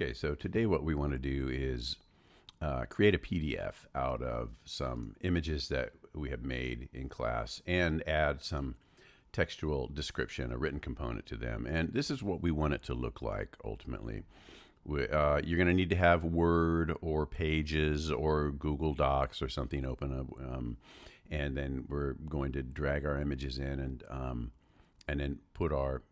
Okay, so today what we want to do is create a PDF out of some images that we have made in class and add some textual description, a written component to them. And this is what we want it to look like ultimately. You're going to need to have Word or Pages or Google Docs or something open up. And then we're going to drag our images in and then put our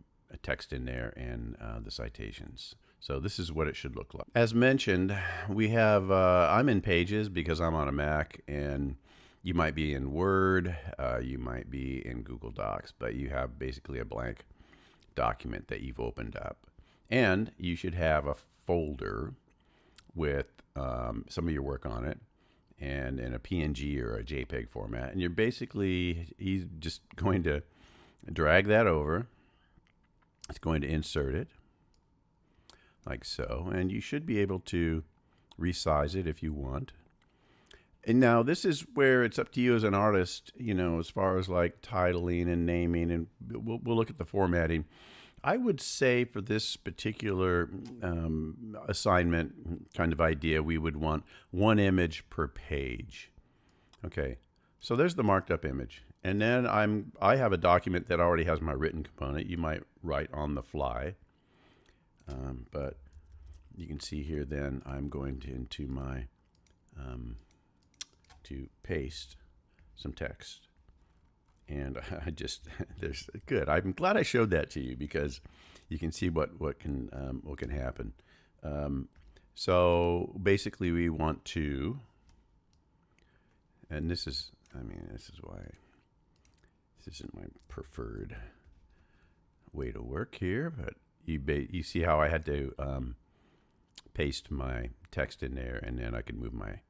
text in there and the citations. So this is what it should look like. As mentioned, we have, I'm in Pages because I'm on a Mac, and you might be in Word, you might be in Google Docs, but you have basically a blank document that you've opened up. And you should have a folder with some of your work on it and in a PNG or a JPEG format. And he's just going to drag that over. It's going to insert it like so, and you should be able to resize it if you want. And now this is where it's up to you as an artist, as far as like titling and naming, and we'll look at the formatting. I would say for this particular assignment kind of idea, we would want one image per page. Okay, so there's the marked up image. And then I have a document that already has my written component. You might write on the fly. But you can see here then I'm going into my, to paste some text. And there's good. I'm glad I showed that to you because you can see what can happen. So basically we want to, and this is why this isn't my preferred way to work here, but you see how I had to paste my text in there, and then I can move my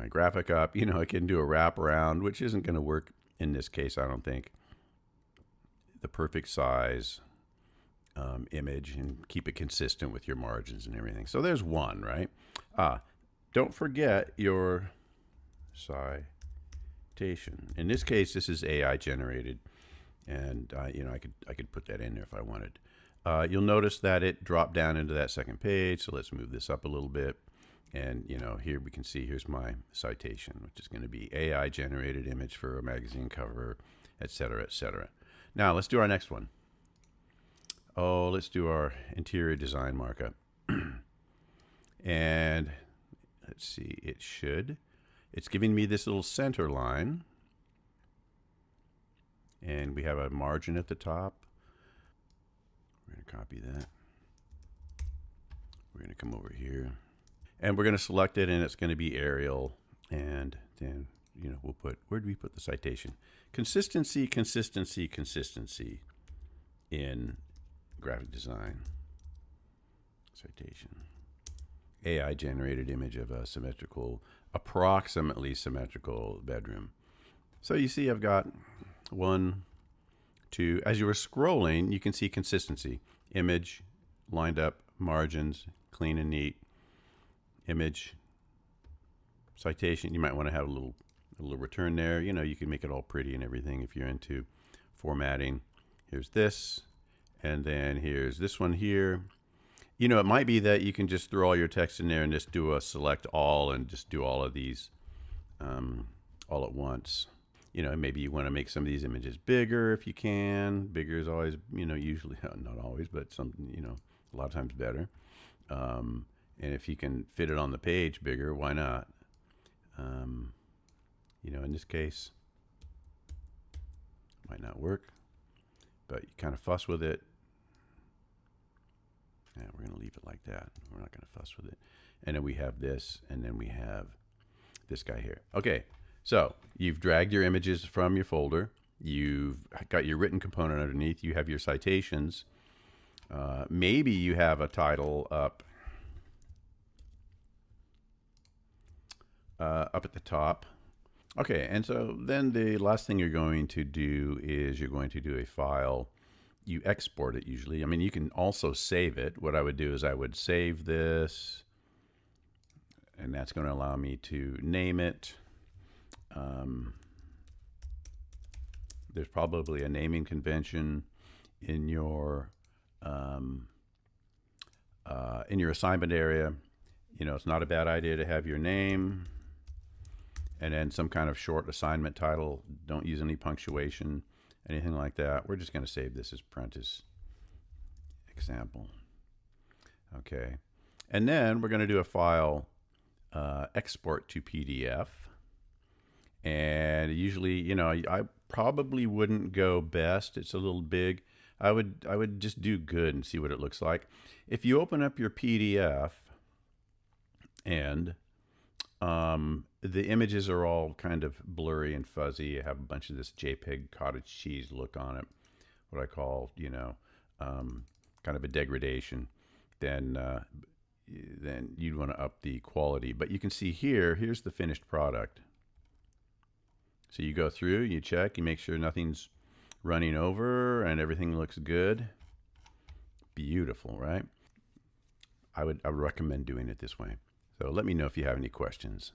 graphic up. I can do a wraparound, which isn't going to work in this case, I don't think. The perfect size image and keep it consistent with your margins and everything. So there's one, right? Don't forget your citation. In this case, this is AI generated, and I could put that in there if I wanted. You'll notice that it dropped down into that second page. So let's move this up a little bit. And, here we can see, here's my citation, which is going to be AI generated image for a magazine cover, et cetera, et cetera. Now let's do our next one. Let's do our interior design markup. And let's see, it's giving me this little center line. And we have a margin at the top. We're going to copy that. We're going to come over here. And we're going to select it, and it's going to be Arial. And then, we'll put, where do we put the citation? Consistency, consistency, consistency in graphic design. Citation. AI generated image of a approximately symmetrical bedroom. So you see I've got 1, 2. As you were scrolling, you can see consistency. Image, lined up, margins, clean and neat. Image, citation. You might want to have a little return there. You can make it all pretty and everything if you're into formatting. Here's this, and then here's this one here. It might be that you can just throw all your text in there and just do a select all and just do all of these all at once. Maybe you want to make some of these images bigger if you can. Bigger is always, usually, not always, but some, a lot of times better. And if you can fit it on the page bigger, why not? In this case, might not work, but you kind of fuss with it. Yeah, we're going to leave it like that. We're not going to fuss with it. And then we have this, and then we have this guy here. Okay, so you've dragged your images from your folder. You've got your written component underneath. You have your citations. Maybe you have a title up at the top. Okay, and so then the last thing you're going to do is you're going to do a file. You export it usually. You can also save it. What I would do is I would save this, and that's going to allow me to name it. There's probably a naming convention in your In your assignment area, it's not a bad idea to have your name and then some kind of short assignment title. Don't use any punctuation, anything like that. We're just going to save this as Prentice example. Okay. And then we're going to do a file export to PDF. And usually, I probably wouldn't go best. It's a little big. I would just do good and see what it looks like. If you open up your PDF and the images are all kind of blurry and fuzzy, you have a bunch of this JPEG cottage cheese look on it, what I call, kind of a degradation, then you'd want to up the quality. But you can see here's the finished product. So you go through, you check, you make sure nothing's running over and everything looks good. Beautiful, right? I would recommend doing it this way. So let me know if you have any questions.